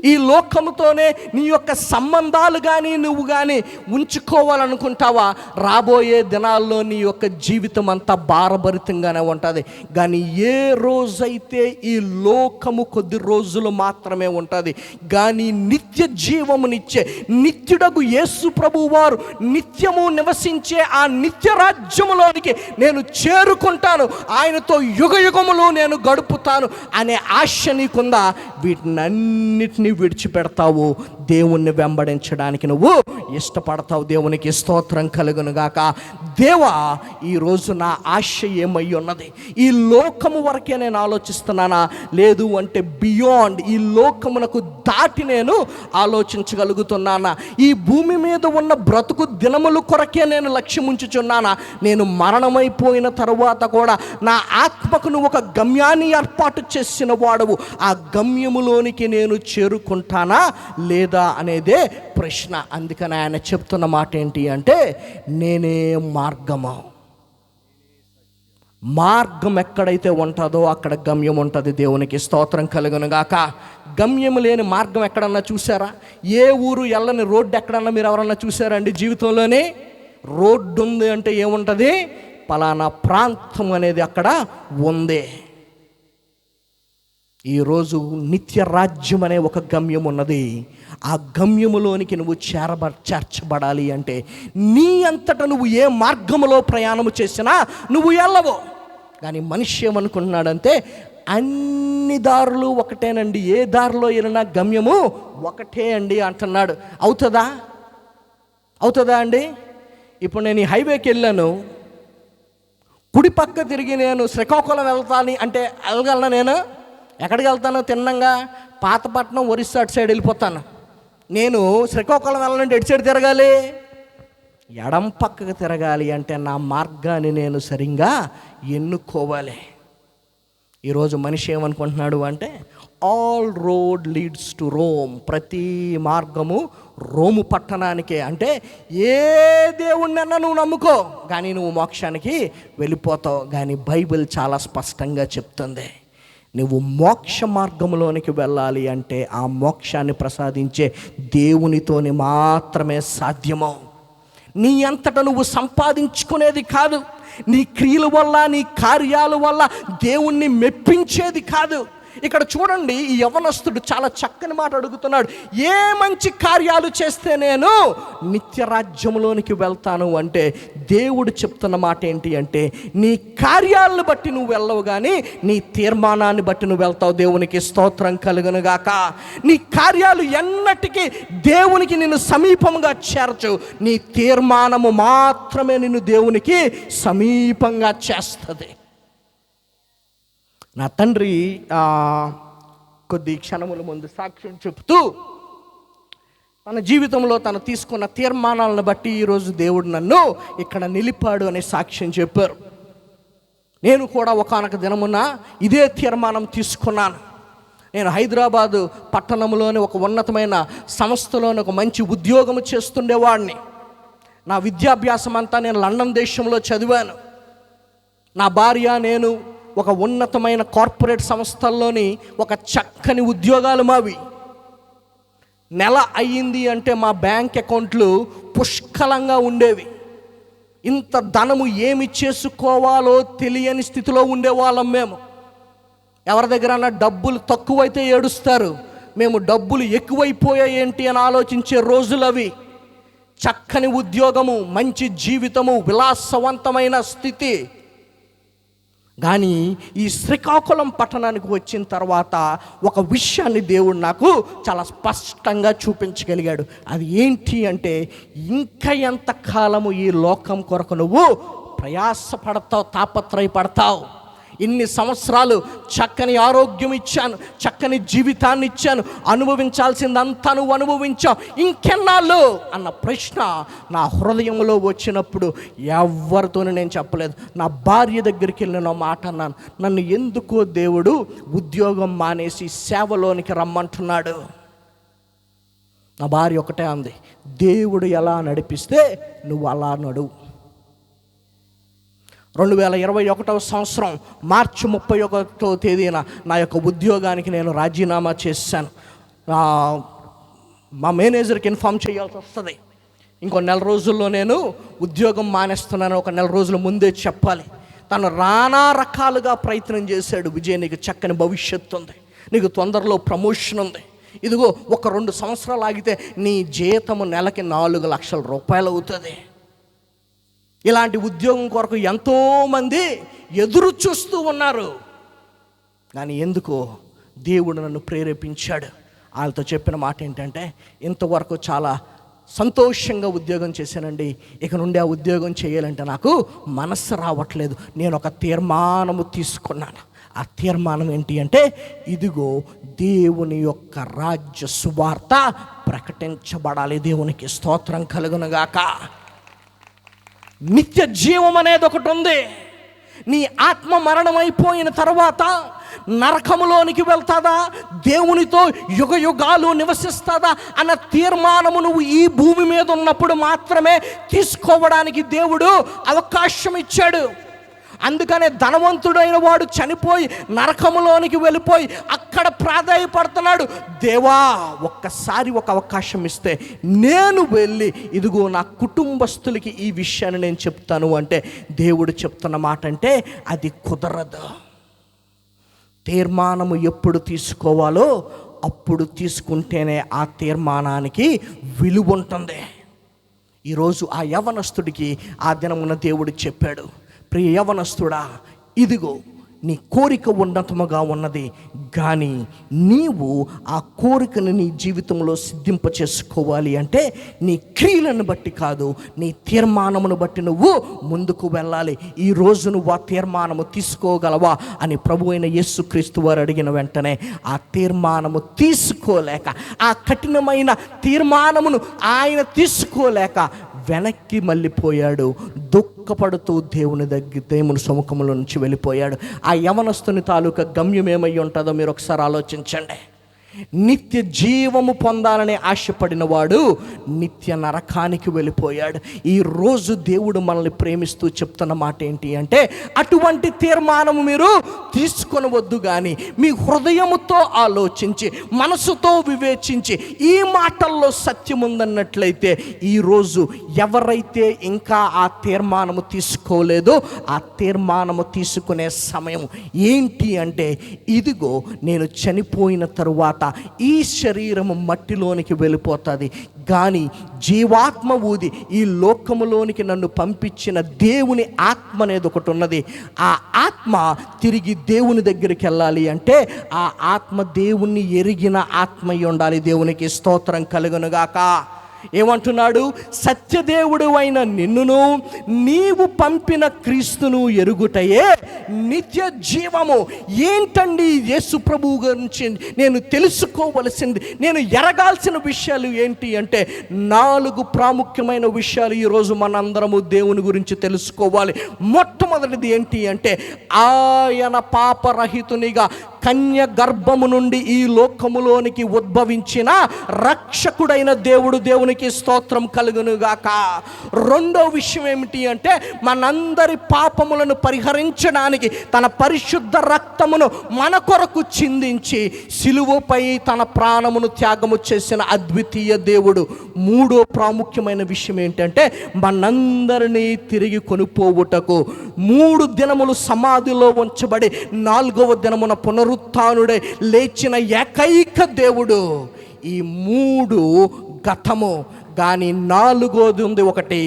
ఈ లోకముతోనే నీ యొక్క సంబంధాలు కానీ నువ్వు కానీ ఉంచుకోవాలనుకుంటావా? రాబోయే దినాల్లో నీ యొక్క జీవితం అంతా భారభరితంగానే ఉంటుంది. కానీ ఏ రోజైతే ఈ లోకము కొద్ది రోజులు మాత్రమే ఉంటుంది, కానీ నిత్య జీవమునిచ్చే నిత్యుడగు యేసు ప్రభువు వారు నిత్యము నివసించే ఆ నిత్య రాజ్యములోనికి నేను చేరుకుంటాను, ఆయనతో యుగయుగములు నేను గడుపుతాను అనే ఆశ నీకుందా? వీటినన్నిటినీ విడిచిపెడతావు, దేవుణ్ణి వెంబడించడానికి నువ్వు ఇష్టపడతావు. దేవునికి స్తోత్రం కలుగును గాక. దేవా, ఈరోజు నా ఆశ ఏమై ఉన్నది? ఈ లోకము వరకే నేను ఆలోచిస్తున్నానా, లేదు అంటే బియాండ్ ఈ లోకమునకు దాటి నేను ఆలోచించగలుగుతున్నానా? ఈ భూమి మీద ఉన్న బ్రతుకు దినముల కొరకే నేను లక్ష్యం ఉంచుచున్నానా? నేను మరణమైపోయిన తరువాత కూడా నా ఆత్మకు నువ్వు ఒక గమ్యాన్ని ఏర్పాటు చేసిన వాడవు. ఆ గమ్యములోనికి నేను చేరుకుంటానా లేదా అనేదే ప్రశ్న. అందుకని ఆయన చెప్తున్న మాట ఏంటి అంటే, నేనే మార్గము. మార్గం ఎక్కడైతే ఉంటుందో అక్కడ గమ్యం ఉంటుంది. దేవునికి స్తోత్రం కలుగును గాక. గమ్యం లేని మార్గం ఎక్కడన్నా చూసారా? ఏ ఊరు వెళ్ళని రోడ్డు ఎక్కడన్నా మీరు ఎవరన్నా చూసారండి? జీవితంలోనే రోడ్డు ఉంది అంటే ఏముంటుంది? పలానా ప్రాంతం అనేది అక్కడ ఉంది. ఈరోజు నిత్య రాజ్యం అనే ఒక గమ్యం ఉన్నది. ఆ గమ్యములోనికి నువ్వు చేర్చబడాలి అంటే నీ అంతటా నువ్వు ఏ మార్గములో ప్రయాణము చేసినా నువ్వు వెళ్ళవు. కానీ మనిషి ఏమనుకుంటున్నాడంటే, అన్ని దారులు ఒకటేనండి, ఏ దారిలో వెళ్ళినా గమ్యము ఒకటే అండి అంటున్నాడు. అవుతుందా అండి? ఇప్పుడు నేను ఈ హైవేకి వెళ్ళాను, కుడి పక్క తిరిగి నేను శ్రీకాకుళం వెళ్తాను అంటే వెళ్ళగలనా? నేను ఎక్కడికి వెళ్తాను? తిన్నంగా పాతపట్నం, ఒరిస్సా అటు సైడ్ వెళ్ళిపోతాను. నేను శ్రీకాకుళం వెళ్ళాలంటే ఎటు సైడ్ తిరగాలి? ఎడం పక్కకు తిరగాలి. అంటే నా మార్గాన్ని నేను సరిగ్గా ఎన్నుకోవాలి. ఈరోజు మనిషి ఏమనుకుంటున్నాడు అంటే, all road leads to Rome. ప్రతి మార్గము రోము పట్టణానికే. అంటే ఏ దేవుణ్ణన్నా నువ్వు నమ్ముకో, కానీ నువ్వు మోక్షానికి వెళ్ళిపోతావు. కానీ బైబిల్ చాలా స్పష్టంగా చెప్తుంది, నువ్వు మోక్ష మార్గంలోనికి వెళ్ళాలి అంటే ఆ మోక్షాన్ని ప్రసాదించే దేవునితోని మాత్రమే సాధ్యమో. నీ అంతటా నువ్వు సంపాదించుకునేది కాదు, నీ క్రియల వల్ల, నీ కార్యాల వల్ల దేవుణ్ణి మెప్పించేది కాదు. ఇక్కడ చూడండి, ఈ యవనస్తుడు చాలా చక్కని మాట అడుగుతున్నాడు. ఏ మంచి కార్యాలు చేస్తే నేను నిత్య రాజ్యంలోనికి వెళ్తాను అంటే దేవుడు చెప్తున్న మాట ఏంటి అంటే, నీ కార్యాలను బట్టి నువ్వు వెళ్ళవు, కానీ నీ తీర్మానాన్ని బట్టి నువ్వు వెళ్తావు. దేవునికి స్తోత్రం కలుగును గాక. నీ కార్యాలు ఎన్నటికీ దేవునికి నిన్ను సమీపంగా చేర్చు. నీ తీర్మానము మాత్రమే నిన్ను దేవునికి సమీపంగా చేస్తుంది. నా తండ్రి కొద్ది క్షణముల ముందు సాక్ష్యం చెప్తూ తన జీవితంలో తను తీసుకున్న తీర్మానాలను బట్టి ఈరోజు దేవుడు నన్ను ఇక్కడ నిలిపాడు అనే సాక్ష్యం చెప్పారు. నేను కూడా ఒకానొక దినమున ఇదే తీర్మానం తీసుకున్నాను. నేను హైదరాబాదు పట్టణంలోని ఒక ఉన్నతమైన సంస్థలోని ఒక మంచి ఉద్యోగం చేస్తుండేవాడిని. నా విద్యాభ్యాసం అంతా నేను లండన్ దేశంలో చదివాను. నా భార్య, నేను ఒక ఉన్నతమైన కార్పొరేట్ సంస్థల్లోని ఒక చక్కని ఉద్యోగాలు మావి. నెల అయ్యింది అంటే మా బ్యాంక్ అకౌంట్లు పుష్కలంగా ఉండేవి. ఇంత ధనము ఏమి చేసుకోవాలో తెలియని స్థితిలో ఉండేవాళ్ళం మేము. ఎవరి దగ్గర డబ్బులు తక్కువైతే ఏడుస్తారు, మేము డబ్బులు ఎక్కువైపోయాయి ఏంటి అని ఆలోచించే రోజులు అవి. చక్కని ఉద్యోగము, మంచి జీవితము, విలాసవంతమైన స్థితి. కానీ ఈ శ్రీకాకుళం పట్టణానికి వచ్చిన తర్వాత ఒక విషయాన్ని దేవుడు నాకు చాలా స్పష్టంగా చూపించగలిగాడు. అది ఏంటి అంటే, ఇంకా ఎంతకాలము ఈ లోకం కొరకు నువ్వు ప్రయాసపడతావు, తాపత్రయపడతావు? ఇన్ని సంవత్సరాలు చక్కని ఆరోగ్యం ఇచ్చాను, చక్కని జీవితాన్ని ఇచ్చాను, అనుభవించాల్సిందంతా నువ్వు అనుభవించావు, ఇంకెన్నాళ్ళు అన్న ప్రశ్న నా హృదయంలో వచ్చినప్పుడు ఎవరితోనూ నేను చెప్పలేదు. నా భార్య దగ్గరికి వెళ్ళిన మాట అన్నాను, నన్ను ఎందుకో దేవుడు ఉద్యోగం మానేసి సేవలోనికి రమ్మంటున్నాడు. నా భార్య ఒకటే అంది, దేవుడు ఎలా నడిపిస్తే నువ్వు అలా నడువు. 2021 సంవత్సరం మార్చి 31వ తేదీన నా యొక్క ఉద్యోగానికి నేను రాజీనామా చేశాను. మా మేనేజర్కి ఇన్ఫామ్ చేయాల్సి వస్తుంది. ఇంకో నెల రోజుల్లో నేను ఉద్యోగం మానేస్తున్నాను, ఒక నెల రోజుల ముందే చెప్పాలి. తను నానా రకాలుగా ప్రయత్నం చేశాడు. విజయ్, నీకు చక్కని భవిష్యత్తు ఉంది, నీకు తొందరలో ప్రమోషన్ ఉంది, ఇదిగో ఒక 2 సంవత్సరాలు ఆగితే నీ జీతము నెలకి 4 లక్షల రూపాయలు అవుతుంది. ఇలాంటి ఉద్యోగం కొరకు ఎంతోమంది ఎదురు చూస్తూ ఉన్నారు. కానీ ఎందుకో దేవుడు నన్ను ప్రేరేపించాడు. వాళ్ళతో చెప్పిన మాట ఏంటంటే, ఇంతవరకు చాలా సంతోషంగా ఉద్యోగం చేశానండి, ఇక నుండి ఆ ఉద్యోగం చేయాలంటే నాకు మనస్సు రావట్లేదు. నేను ఒక తీర్మానము తీసుకున్నాను. ఆ తీర్మానం ఏంటి అంటే, ఇదిగో దేవుని యొక్క రాజ్య సువార్త ప్రకటించబడాలి. దేవునికి స్తోత్రం కలుగునుగాక. నిత్య జీవం అనేది ఒకటి ఉంది. నీ ఆత్మ మరణమైపోయిన తర్వాత నరకములోనికి వెళ్తాదా, దేవునితో యుగ యుగాలు నివసిస్తాదా అన్న తీర్మానము నువ్వు ఈ భూమి మీద ఉన్నప్పుడు మాత్రమే తీసుకోవడానికి దేవుడు అవకాశం ఇచ్చాడు. అందుకనే ధనవంతుడైన వాడు చనిపోయి నరకములోనికి వెళ్ళిపోయి అక్కడ ప్రాధాయపడుతున్నాడు. దేవా, ఒక్కసారి ఒక అవకాశం ఇస్తే నేను వెళ్ళి ఇదిగో నా కుటుంబస్తులకి ఈ విషయాన్ని నేను చెప్తాను అంటే దేవుడు చెప్తున్న మాట అంటే అది కుదరదు. తీర్మానము ఎప్పుడు తీసుకోవాలో అప్పుడు తీసుకుంటేనే ఆ తీర్మానానికి విలువ ఉంటుంది. ఈరోజు ఆ యవనస్తుడికి ఆ దినమున దేవుడు చెప్పాడు, ప్రియ యవనస్తుడా, ఇదిగో నీ కోరిక ఉన్నతముగా ఉన్నది, కానీ నీవు ఆ కోరికను నీ జీవితంలో సిద్ధింప చేసుకోవాలి అంటే నీ క్రియలను బట్టి కాదు, నీ తీర్మానమును బట్టి నువ్వు ముందుకు వెళ్ళాలి. ఈరోజు నువ్వు ఆ తీర్మానము తీసుకోగలవా అని ప్రభు అయిన యేసుక్రీస్తు వారు అడిగిన వెంటనే ఆ తీర్మానము తీసుకోలేక, ఆ కఠినమైన తీర్మానమును ఆయన తీసుకోలేక వెనక్కి మళ్ళీపోయాడు. దుఃఖపడుతూ దేవుని సముఖంలో నుంచి వెళ్ళిపోయాడు. ఆ యవనస్తుని తాలూకా గమ్యం ఏమై ఉంటుందో మీరు ఒకసారి ఆలోచించండి. నిత్య జీవము పొందాలని ఆశపడిన వాడు నిత్య నరకానికి వెళ్ళిపోయాడు. ఈరోజు దేవుడు మనల్ని ప్రేమిస్తూ చెప్తున్న మాట ఏంటి అంటే, అటువంటి తీర్మానము మీరు తీసుకొనవద్దు, కానీ మీ హృదయముతో ఆలోచించి మనసుతో వివేచించి ఈ మాటల్లో సత్యం ఉందన్నట్లయితే, ఈరోజు ఎవరైతే ఇంకా ఆ తీర్మానము తీసుకోలేదో ఆ తీర్మానము తీసుకునే సమయం ఏంటి అంటే, ఇదిగో నేను చనిపోయిన తరువాత ఈ శరీరము మట్టిలోనికి వెళ్ళిపోతుంది, కానీ జీవాత్మ ఊది ఈ లోకములోనికి నన్ను పంపించిన దేవుని ఆత్మ అనేది ఒకటి ఉన్నది. ఆ ఆత్మ తిరిగి దేవుని దగ్గరికి వెళ్ళాలి అంటే ఆ ఆత్మ దేవుణ్ణి ఎరిగిన ఆత్మ అయి ఉండాలి. దేవునికి స్తోత్రం కలుగునుగాక. ఏమంటున్నాడు? సత్యదేవుడు అయిన నిన్నును నీవు పంపిన క్రీస్తును ఎరుగుటయే నిత్య జీవము. ఏంటండి యేసు ప్రభువు గురించి నేను తెలుసుకోవలసింది, నేను ఎరగాల్సిన విషయాలు ఏంటి అంటే 4 ప్రాముఖ్యమైన విషయాలు ఈరోజు మనందరము దేవుని గురించి తెలుసుకోవాలి. మొట్టమొదటిది ఏంటి అంటే, ఆయన పాపరహితునిగా కన్య గర్భము నుండి ఈ లోకములోనికి ఉద్భవించిన రక్షకుడైన దేవుడు. దేవునికి స్తోత్రం కలుగునుగాక. రెండో విషయం ఏమిటి అంటే, మనందరి పాపములను పరిహరించడానికి తన పరిశుద్ధ రక్తమును మన కొరకు చిందించి సిలువపై తన ప్రాణమును త్యాగము చేసిన అద్వితీయ దేవుడు. మూడో ప్రాముఖ్యమైన విషయం ఏంటంటే, మనందరినీ తిరిగి కొనుపోవుటకు 3 దినములు సమాధిలో ఉంచబడి 4వ దినమున పునరుత్థానుడై లేచిన ఏకైక దేవుడు. ఈ 3 గతము, కానీ 4వది ఉంది, ఒకటి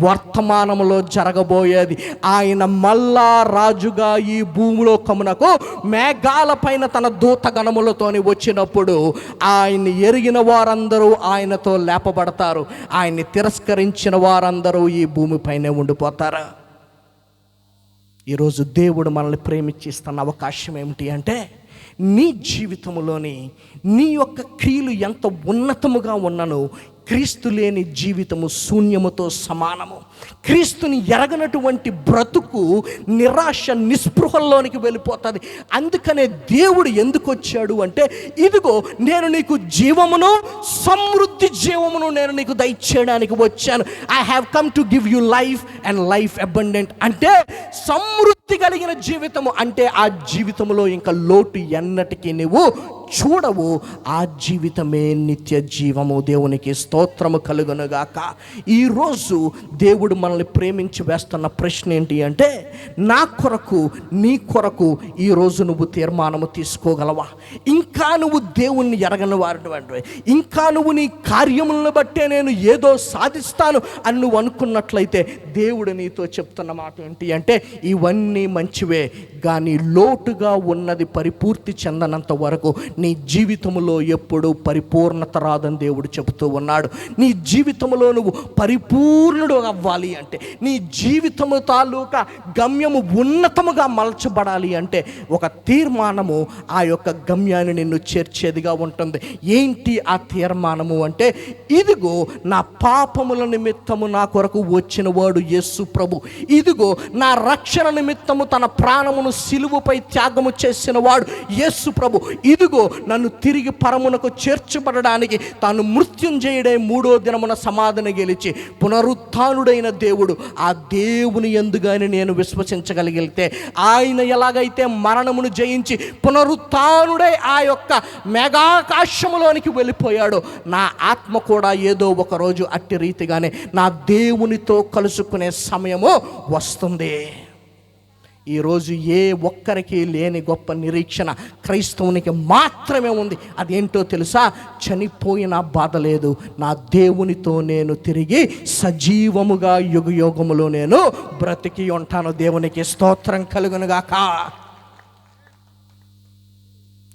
వర్తమానములో జరగబోయేది. ఆయన మళ్ళా రాజుగా ఈ భూమిలోకమునకు మేఘాలపైన తన దూతగణములతోని వచ్చినప్పుడు ఆయన్ని ఎరిగిన వారందరూ ఆయనతో లేపబడతారు, ఆయన్ని తిరస్కరించిన వారందరూ ఈ భూమిపైనే ఉండిపోతారు. ఈరోజు దేవుడు మనల్ని ప్రేమించిస్తున్న అవకాశం ఏమిటి అంటే, నీ జీవితంలోని నీ యొక్క క్రియలు ఎంత ఉన్నతముగా ఉన్నను, క్రీస్తు లేని జీవితము శూన్యముతో సమానము. క్రీస్తుని ఎరగనటువంటి బ్రతుకు నిరాశ నిస్పృహల్లోనికి వెళ్ళిపోతుంది. అందుకనే దేవుడు ఎందుకు వచ్చాడు అంటే, ఇదిగో నేను నీకు జీవమును, సమృద్ధి జీవమును నేను నీకు దయచేయడానికి వచ్చాను. I have come to give you life and life abundant. అంటే సమృద్ధి కలిగిన జీవితము, అంటే ఆ జీవితంలో ఇంకా లోటు ఎన్నటికీ నువ్వు చూడవు. ఆ జీవితమే నిత్య జీవము. దేవునికి స్తోత్రము కలుగునుగాక. ఈరోజు దేవుడు మనల్ని ప్రేమించి వేస్తున్న ప్రశ్న ఏంటి అంటే, నా కొరకు నీ కొరకు ఈరోజు నువ్వు తీర్మానము తీసుకోగలవా? ఇంకా నువ్వు దేవుణ్ణి ఎరగని వారిని, ఇంకా నువ్వు నీ కార్యములను బట్టే నేను ఏదో సాధిస్తాను అని నువ్వు అనుకున్నట్లయితే దేవుడు నీతో చెప్తున్న మాట ఏంటి అంటే, ఇవన్నీ మంచివే, కానీ లోటుగా ఉన్నది పరిపూర్తి చెందనంత వరకు నీ జీవితంలో ఎప్పుడు పరిపూర్ణత రాదని దేవుడు చెబుతూ ఉన్నాడు. నీ జీవితంలో నువ్వు పరిపూర్ణుడు అవ్వాలి అంటే, నీ జీవితము తాలూకా గమ్యము ఉన్నతముగా మలచబడాలి అంటే ఒక తీర్మానము ఆ యొక్క గమ్యాన్ని నిన్ను చేర్చేదిగా ఉంటుంది. ఏంటి ఆ తీర్మానము అంటే, ఇదిగో నా పాపముల నిమిత్తము నా కొరకు వచ్చిన వాడు యేసు ప్రభు, ఇదిగో నా రక్షణ నిమిత్తము తన ప్రాణమును సిలువపై త్యాగము చేసిన వాడు యేసు ప్రభు, ఇదిగో నన్ను తిరిగి పరమునకు చేర్చబడడానికి తాను మృత్యుంజయుడై 3వ దినమున సమాధిని గెలిచి పునరుత్థానుడైన దేవుడు. ఆ దేవుని యందుగాని నేను విశ్వసించగలిగితే, ఆయన ఎలాగైతే మరణమును జయించి పునరుత్థానుడై ఆ యొక్క మేఘాకాశములోనికి వెళ్ళిపోయాడో, నా ఆత్మ కూడా ఏదో ఒక రోజు అట్టి రీతిగానే నా దేవునితో కలుసుకునే సమయము వస్తుంది. ఈరోజు ఏ ఒక్కరికి లేని గొప్ప నిరీక్షణ క్రైస్తవునికి మాత్రమే ఉంది. అదేంటో తెలుసా? చనిపోయిన బాధ లేదు, నా దేవునితో నేను తిరిగి సజీవముగా యుగయుగములో నేను బ్రతికి ఉంటాను. దేవునికి స్తోత్రం కలుగునుగాక.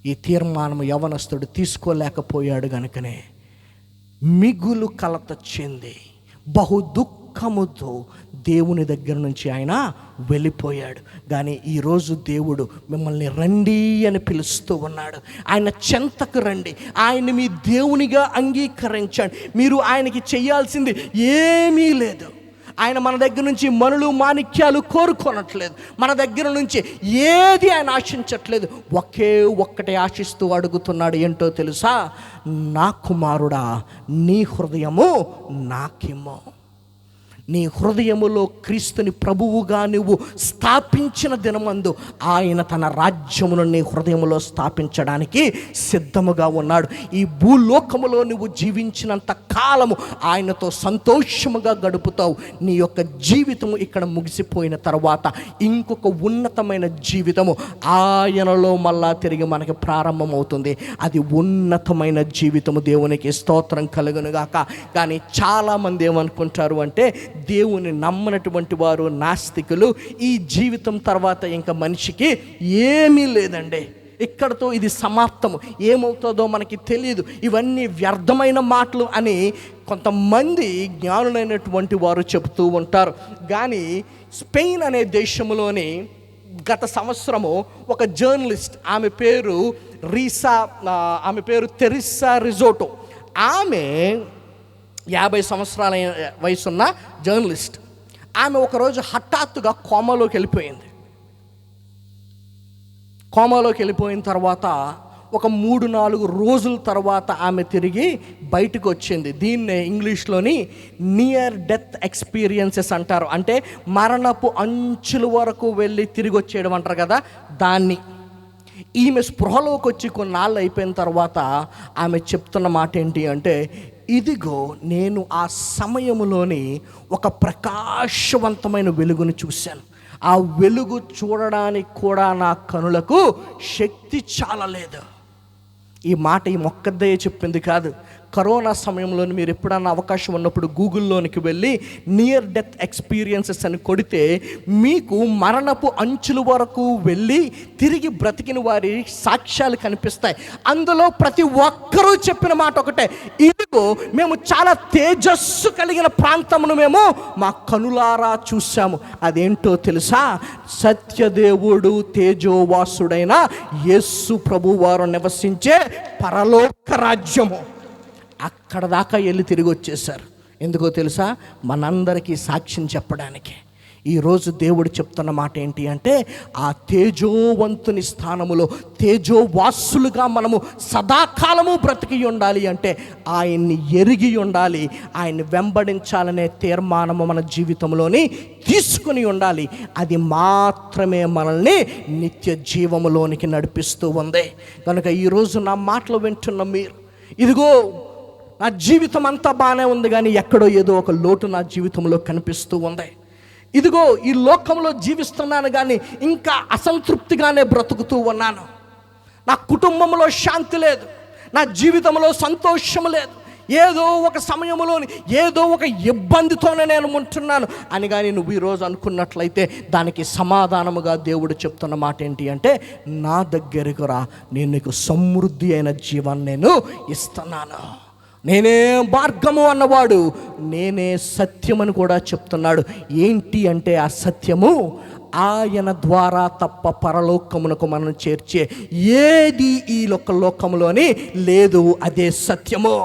ఈ తీర్మానం యవనస్తుడు తీసుకోలేకపోయాడు గనుకనే మిగులు కలత చెంది బహు దుఃఖముతో దేవుని దగ్గర నుంచి ఆయన వెళ్ళిపోయాడు. కానీ ఈరోజు దేవుడు మిమ్మల్ని రండి అని పిలుస్తూ ఉన్నాడు. ఆయన చెంతకు రండి, ఆయన మీ దేవునిగా అంగీకరించండి. మీరు ఆయనకి చేయాల్సింది ఏమీ లేదు. ఆయన మన దగ్గర నుంచి మనులు మాణిక్యాలు కోరుకోనట్లేదు, మన దగ్గర నుంచి ఏది ఆయన ఆశించట్లేదు. ఒక్కటే ఆశిస్తూ అడుగుతున్నాడు. ఏంటో తెలుసా? నా కుమారుడా, నీ హృదయము నాకిమ్మో. నీ హృదయములో క్రీస్తుని ప్రభువుగా నువ్వు స్థాపించిన దినమందు ఆయన తన రాజ్యమును నీ హృదయములో స్థాపించడానికి సిద్ధముగా ఉన్నాడు. ఈ భూలోకములో నువ్వు జీవించినంత కాలము ఆయనతో సంతోషముగా గడుపుతావు. నీ యొక్క జీవితము ఇక్కడ ముగిసిపోయిన తర్వాత ఇంకొక ఉన్నతమైన జీవితము ఆయనలో మళ్ళా తిరిగి మనకి ప్రారంభమవుతుంది. అది ఉన్నతమైన జీవితము. దేవునికి స్తోత్రం కలుగునుగాక. కానీ చాలామంది ఏమనుకుంటారు అంటే, దేవుని నమ్మనటువంటి వారు నాస్తికులు, ఈ జీవితం తర్వాత ఇంకా మనిషికి ఏమీ లేదండి, ఇక్కడతో ఇది సమాప్తము, ఏమవుతుందో మనకి తెలియదు, ఇవన్నీ వ్యర్థమైన మాటలు అని కొంతమంది జ్ఞానులైనటువంటి వారు చెబుతూ ఉంటారు. కానీ స్పెయిన్ అనే దేశంలోని గత సంవత్సరము ఒక జర్నలిస్ట్, ఆమె పేరు తెరిసా రిజోటో, ఆమె 50 సంవత్సరాల వయసున్న జర్నలిస్ట్. ఆమె ఒకరోజు హఠాత్తుగా కోమాలోకి వెళ్ళిపోయింది. కోమాలోకి వెళ్ళిపోయిన తర్వాత ఒక 3-4 రోజుల తర్వాత ఆమె తిరిగి బయటకు వచ్చింది. దీన్నే ఇంగ్లీష్లోని నియర్ డెత్ ఎక్స్పీరియన్సెస్ అంటారు. అంటే మరణపు అంచుల వరకు వెళ్ళి తిరిగి వచ్చేయడం అంటారు కదా, దాన్ని. ఈమె స్పృహలోకి వచ్చి కొన్నాళ్ళు అయిపోయిన తర్వాత ఆమె చెప్తున్న మాట ఏంటి అంటే, ఇదిగో నేను ఆ సమయంలోని ఒక ప్రకాశవంతమైన వెలుగును చూశాను. ఆ వెలుగు చూడడానికి కూడా నా కనులకు శక్తి చాలలేదు. ఈ మాట ఈ మొక్కద్దయ్య చెప్పింది కాదు. కరోనా సమయంలో మీరు ఎప్పుడన్నా అవకాశం ఉన్నప్పుడు గూగుల్లోనికి వెళ్ళి నియర్ డెత్ ఎక్స్పీరియన్సెస్ అని కొడితే మీకు మరణపు అంచుల వరకు వెళ్ళి తిరిగి బ్రతికిన వారి సాక్ష్యాలు కనిపిస్తాయి. అందులో ప్రతి ఒక్కరూ చెప్పిన మాట ఒకటే, ఇదిగో మేము చాలా తేజస్సు కలిగిన ప్రాంతమును మేము మా కనులారా చూసాము. అదేంటో తెలుసా? సత్యదేవుడు తేజోవాసుడైన యేసు ప్రభు వారు నివసించే పరలోక రాజ్యము. అక్కడ దాకా వెళ్ళి తిరిగి వచ్చేసారు. ఎందుకో తెలుసా? మనందరికీ సాక్ష్యం చెప్పడానికి. ఈరోజు దేవుడు చెప్తున్న మాట ఏంటి అంటే, ఆ తేజోవంతుని స్థానములో తేజోవాసులుగా మనము సదాకాలము బ్రతికి ఉండాలి అంటే ఆయన్ని ఎరిగి ఉండాలి, ఆయన్ని వెంబడించాలనే తీర్మానము మన జీవితంలోని తీసుకుని ఉండాలి. అది మాత్రమే మనల్ని నిత్య జీవములోనికి నడిపిస్తూ ఉంది. కనుక ఈరోజు నా మాటలు వింటున్న మీరు, ఇదిగో నా జీవితం అంతా బాగానే ఉంది, కానీ ఎక్కడో ఏదో ఒక లోటు నా జీవితంలో కనిపిస్తూ ఉంది. ఇదిగో ఈ లోకంలో జీవిస్తున్నాను కానీ ఇంకా అసంతృప్తిగానే బ్రతుకుతూ ఉన్నాను. నా కుటుంబంలో శాంతి లేదు, నా జీవితంలో సంతోషం లేదు. ఏదో ఒక సమయంలోని ఏదో ఒక ఇబ్బందితోనే నేను ఉంటున్నాను అని కానీ నువ్వు ఈరోజు అనుకున్నట్లయితే దానికి సమాధానముగా దేవుడు చెప్తున్న మాట ఏంటి అంటే, నా దగ్గరకు రా, నేను నీకు సమృద్ధి అయిన జీవాన్ని నేను ఇస్తున్నాను. నేనే మార్గము అన్నవాడు నేనే సత్యమని కూడా చెప్తున్నాడు. ఏంటి అంటే ఆ సత్యము, ఆయన ద్వారా తప్ప పరలోకమునకు మనం చేర్చే ఏది ఈ లోకములోని లేదు. అదే సత్యము.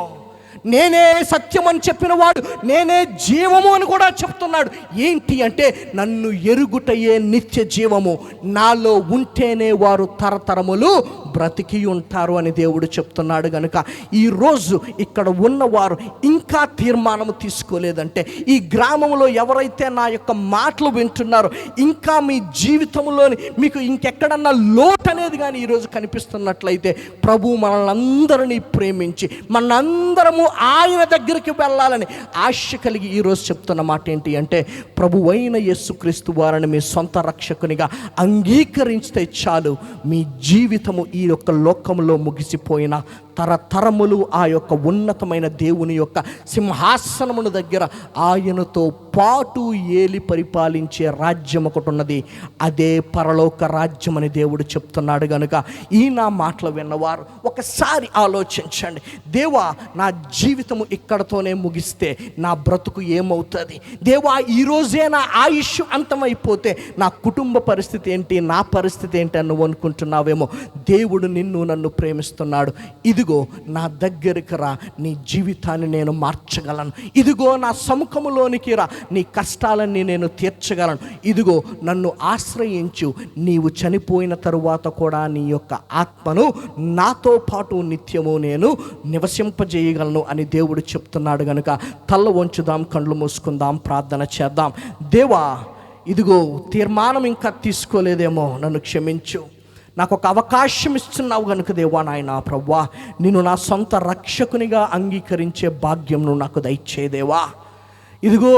నేనే సత్యం అని చెప్పిన వాడు నేనే జీవము అని కూడా చెప్తున్నాడు. ఏంటి అంటే, నన్ను ఎరుగుటయే నిత్య జీవము, నాలో ఉంటేనే వారు తరతరములు బ్రతికి ఉంటారు అని దేవుడు చెప్తున్నాడు. కనుక ఈరోజు ఇక్కడ ఉన్నవారు ఇంకా తీర్మానం తీసుకోలేదంటే, ఈ గ్రామంలో ఎవరైతే నా యొక్క మాటలు వింటున్నారో, ఇంకా మీ జీవితంలోని మీకు ఇంకెక్కడన్నా లోటు అనేది కానీ ఈరోజు కనిపిస్తున్నట్లయితే, ప్రభు మనల్ని అందరినీ ప్రేమించి మనందరము ఆయన దగ్గరికి వెళ్ళాలని ఆశ కలిగి ఈరోజు చెప్తున్న మాట ఏంటి అంటే, ప్రభువైన యేసుక్రీస్తు వారిని మీ సొంత రక్షకునిగా అంగీకరిస్తే చాలు, మీ జీవితము ఈ యొక్క లోకంలో ముగిసిపోయిన తరతరములు ఆ యొక్క ఉన్నతమైన దేవుని యొక్క సింహాసనమును దగ్గర ఆయనతో పాటు ఏలి పరిపాలించే రాజ్యం ఒకటి ఉన్నది. అదే పరలోక రాజ్యం అని దేవుడు చెప్తున్నాడు. కనుక ఈ నా మాటలు విన్నవారు ఒకసారి ఆలోచించండి. దేవా, నా జీవితము ఇక్కడతోనే ముగిస్తే నా బ్రతుకు ఏమవుతుంది? దేవా, ఈరోజే నా ఆయుష్ అంతమైపోతే నా కుటుంబ పరిస్థితి ఏంటి, నా పరిస్థితి ఏంటి అని నువ్వు అనుకుంటున్నావేమో. దేవుడు నిన్ను నన్ను ప్రేమిస్తున్నాడు. ఇదిగో నా దగ్గరికి రా, నీ జీవితాన్ని నేను మార్చగలను. ఇదిగో నా సముఖములోనికి రా, నీ కష్టాలన్నీ నేను తీర్చగలను. ఇదిగో నన్ను ఆశ్రయించు, నీవు చనిపోయిన తరువాత కూడా నీ యొక్క ఆత్మను నాతో పాటు నిత్యము నేను నివసింపజేయగలను అని దేవుడు చెప్తున్నాడు. కనుక తల్ల వంచుదాం, కళ్ళు మూసుకుందాం, ప్రార్థన చేద్దాం. దేవా, ఇదిగో తీర్మానం ఇంకా తీసుకోలేదేమో, నన్ను క్షమించు. నాకు ఒక అవకాశం ఇస్తున్నావు కనుక దేవా, నాయనా ప్రభువా, నిన్ను నా సొంత రక్షకునిగా అంగీకరించే భాగ్యం నువ్వు నాకు దయచేదేవా. ఇదిగో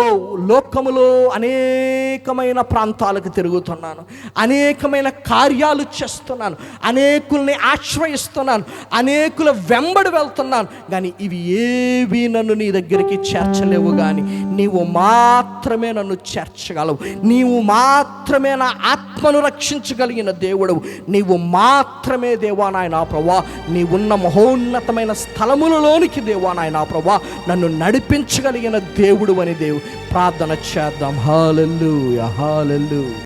లోకములో అనేకమైన ప్రాంతాలకు తిరుగుతున్నాను, అనేకమైన కార్యాలు చేస్తున్నాను, అనేకుల్ని ఆశ్రయిస్తున్నాను, అనేకుల వెంబడి వెళ్తున్నాను, కానీ ఇవి ఏవి నన్ను నీ దగ్గరికి చేర్చలేవు. కానీ నీవు మాత్రమే నన్ను చేర్చగలవు. నీవు మాత్రమే నా ఆత్మను రక్షించగలిగిన దేవుడు. నీవు మాత్రమే దేవా నాయనా ప్రభువా, నీవున్న మహోన్నతమైన స్థలములలోనికి దేవా నాయనా ప్రభువా నన్ను నడిపించగలిగిన దేవుడు అని ప్రార్థన చేద్దాం. హల్లెలూయా, హల్లెలూయా.